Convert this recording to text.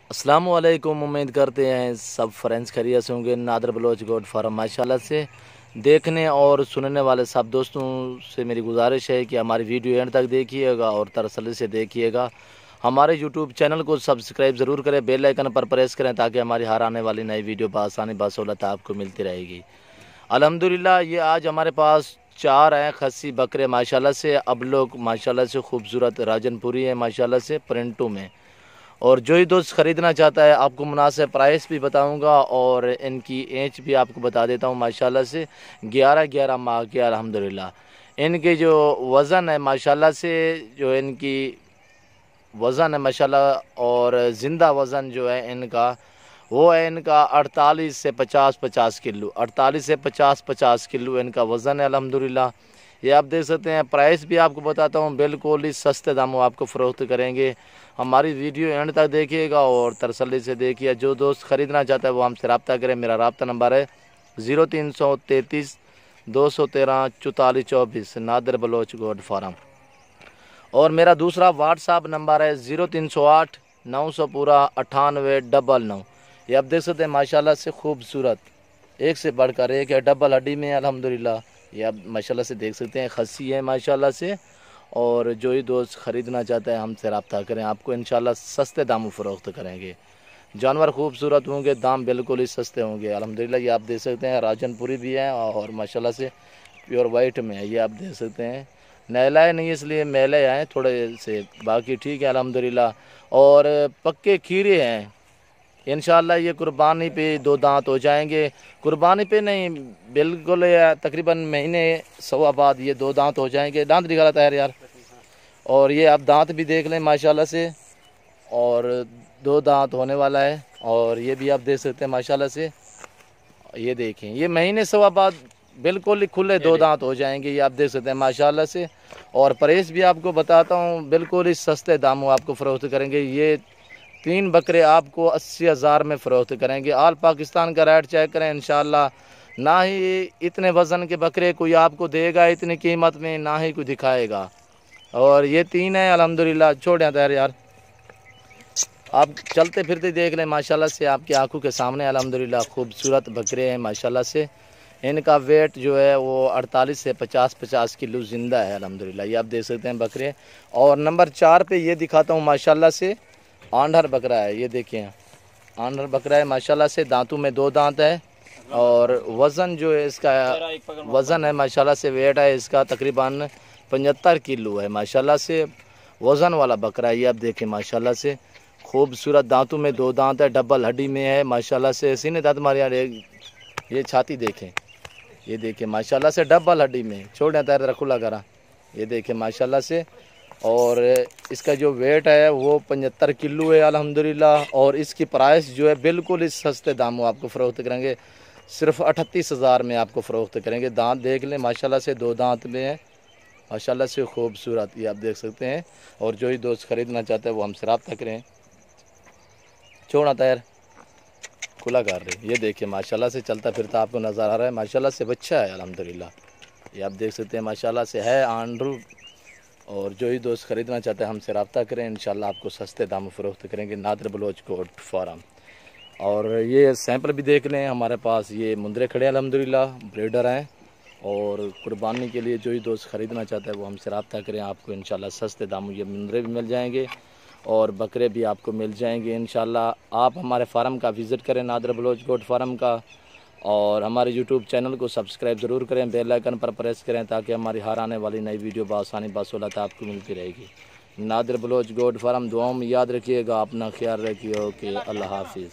अस्सलामुअलैकुम। उम्मीद करते हैं सब फ्रेंड्स खैरियत से होंगे। नादर बलोच गोट फार्म माशाल्लाह से देखने और सुनने वाले सब दोस्तों से मेरी गुजारिश है कि हमारी वीडियो एंड तक देखिएगा और तसल्ली से देखिएगा। हमारे यूट्यूब चैनल को सब्सक्राइब ज़रूर करें, बेल आइकन पर प्रेस करें ताकि हमारी हर आने वाली नई वीडियो बआसानी बसहूलत आपको मिलती रहेगी। अल्हम्दुलिल्लाह ये आज हमारे पास 4 हैं खस्सी बकरे माशाल्लाह से। अब लोग माशाल्लाह से खूबसूरत राजनपुरी है माशाल्लाह से प्रिंटों में। और जो ही दोस्त ख़रीदना चाहता है आपको मुनासिब प्राइस भी बताऊंगा और इनकी एज भी आपको बता देता हूं। माशाल्लाह से 11 माह के अल्हम्दुलिल्लाह इनके जो वज़न है माशाल्लाह से, जो इनकी वज़न है माशाल्लाह और ज़िंदा वज़न जो है इनका वो है इनका 48 से 50 किलो, 48 से 50 किलो इनका वज़न है अल्हम्दुलिल्लाह। ये आप देख सकते हैं। प्राइस भी आपको बताता हूँ, बिल्कुल ही सस्ते दामों आपको फ़रोख्त करेंगे। हमारी वीडियो एंड तक देखिएगा और तसल्ली से देखिए। जो दोस्त ख़रीदना चाहता है वो हमसे रब्ता करें। मेरा रब्ता नंबर है 0333 213 44 24 नादर बलोच गोट फार्म। और मेरा दूसरा व्हाट्सअप नंबर है 0308 900 पूरा 9899। ये आप देख सकते हैं माशाल्लाह से खूबसूरत, एक से बढ़कर एक है, डबल हड्डी में अल्हम्दुलिल्लाह। ये आप माशाल्लाह से देख सकते हैं, खस्सी है माशाल्लाह से। और जो ही दोस्त ख़रीदना चाहता है हमसे रब्ता करें, आपको इंशाल्लाह सस्ते दामों फ़रोख्त करेंगे। जानवर खूबसूरत होंगे, दाम बिल्कुल ही सस्ते होंगे अल्हम्दुलिल्लाह। ये आप देख सकते हैं राजनपुरी भी हैं और माशाल्लाह से प्योर वाइट में है। ये आप देख सकते हैं, नहलाए नहीं इसलिए मैले आए थोड़े से, बाकी ठीक है अल्हम्दुलिल्लाह। और पक्के खीरे हैं इंशाल्लाह। ये कुर्बानी पे 2 दांत हो जाएंगे, कुर्बानी पे नहीं बिल्कुल तकरीबन महीने सवा बाद ये 2 दांत हो जाएंगे। दांत निकाला था यार। और ये आप दांत भी देख लें माशाल्लाह से, और 2 दांत होने वाला है। और ये भी आप देख सकते हैं माशाल्लाह से, ये देखें ये महीने सवा बाद बिल्कुल ही खुले 2 दांत हो जाएंगे। ये आप देख सकते हैं माशाल्लाह से। और प्राइस भी आपको बताता हूँ, बिल्कुल ही सस्ते दामों आपको फ़रोख्त करेंगे। ये 3 बकरे आपको 80,000 में फ़रोख्त करेंगे। आल पाकिस्तान का रेट चेक करें इंशाल्लाह। ना ही इतने वज़न के बकरे कोई आपको देगा इतनी कीमत में, ना ही कोई दिखाएगा। और ये 3 है अल्हम्दुलिल्लाह। छोड़ें तैयार यार, आप चलते फिरते देख लें माशाल्लाह से, आपकी आंखों के सामने अल्हम्दुलिल्लाह खूबसूरत बकरे हैं माशाल्लाह से। इनका वेट जो है वो 48 से 50 किलो ज़िंदा है अल्हम्दुलिल्लाह। ये आप देख सकते हैं बकरे। और नंबर 4 पे ये दिखाता हूँ माशाल्लाह से, आंधर बकरा है। ये देखिए आंधर बकरा है माशाल्लाह से, दांतों में 2 दांत है। और वज़न जो है इसका वज़न है माशाल्लाह से, वेट है इसका तकरीबन 75 किलो है माशाल्लाह से। वज़न वाला बकरा है। ये आप देखें माशाल्लाह से खूबसूरत, दांतों में 2 दांत है, डबल हड्डी में है माशाल्लाह से। सीने दांत मारे यार। ये छाती देखें, ये देखें माशाल्लाह से डबल हड्डी में। छोड़ें तैर रखुला करा। ये देखें माशाल्लाह से। और इसका जो वेट है वो 75 किलो है अल्हम्दुलिल्लाह। और इसकी प्राइस जो है बिल्कुल ही सस्ते दामों आपको फ़रोख्त करेंगे, सिर्फ 38,000 में आपको फ़रोख्त करेंगे। दांत देख लें माशाल्लाह से, 2 दांत में है माशाल्लाह से खूबसूरत। ये आप देख सकते हैं। और जो ही दोस्त ख़रीदना चाहते हैं वो हमसे रब्ता करें। छोड़ा तैर खुला कर रहे। ये देखिए माशाल्लाह से चलता फिरता आपको नज़र आ रहा है माशाल्लाह से, बच्चा है अल्हम्दुलिल्लाह। ये आप देख सकते हैं माशाल्लाह से है आंड्रू। और जो ही दोस्त ख़रीदना चाहते हैं हमसे रब्ता करें, इंशाल्लाह आपको सस्ते दाम फ़रोख्त करेंगे। Nadir Baloch goat farm. और ये सैंपल भी देख लें हमारे पास, ये मुंदरे खड़े हैं अल्हम्दुलिल्लाह, ब्रीडर हैं। और कुर्बानी के लिए जो ही दोस्त ख़रीदना चाहता है वो हमसे रब्ता करें, आपको इंशाल्लाह सस्ते दामों ये मुंदरे भी मिल जाएंगे और बकरे भी आपको मिल जाएंगे इंशाल्लाह। आप हमारे फार्म का विज़िट करें, नादर बलोच गोट फार्म का। और हमारे यूट्यूब चैनल को सब्सक्राइब ज़रूर करें, बेल आइकन पर प्रेस करें ताकि हमारी हर आने वाली नई वीडियो बआसानी बसहूलत आपको मिलती रहेगी। Nadir Baloch goat farm. दुआओं में याद रखिएगा, अपना ख्याल रखिए। ओके, अल्लाह हाफिज़।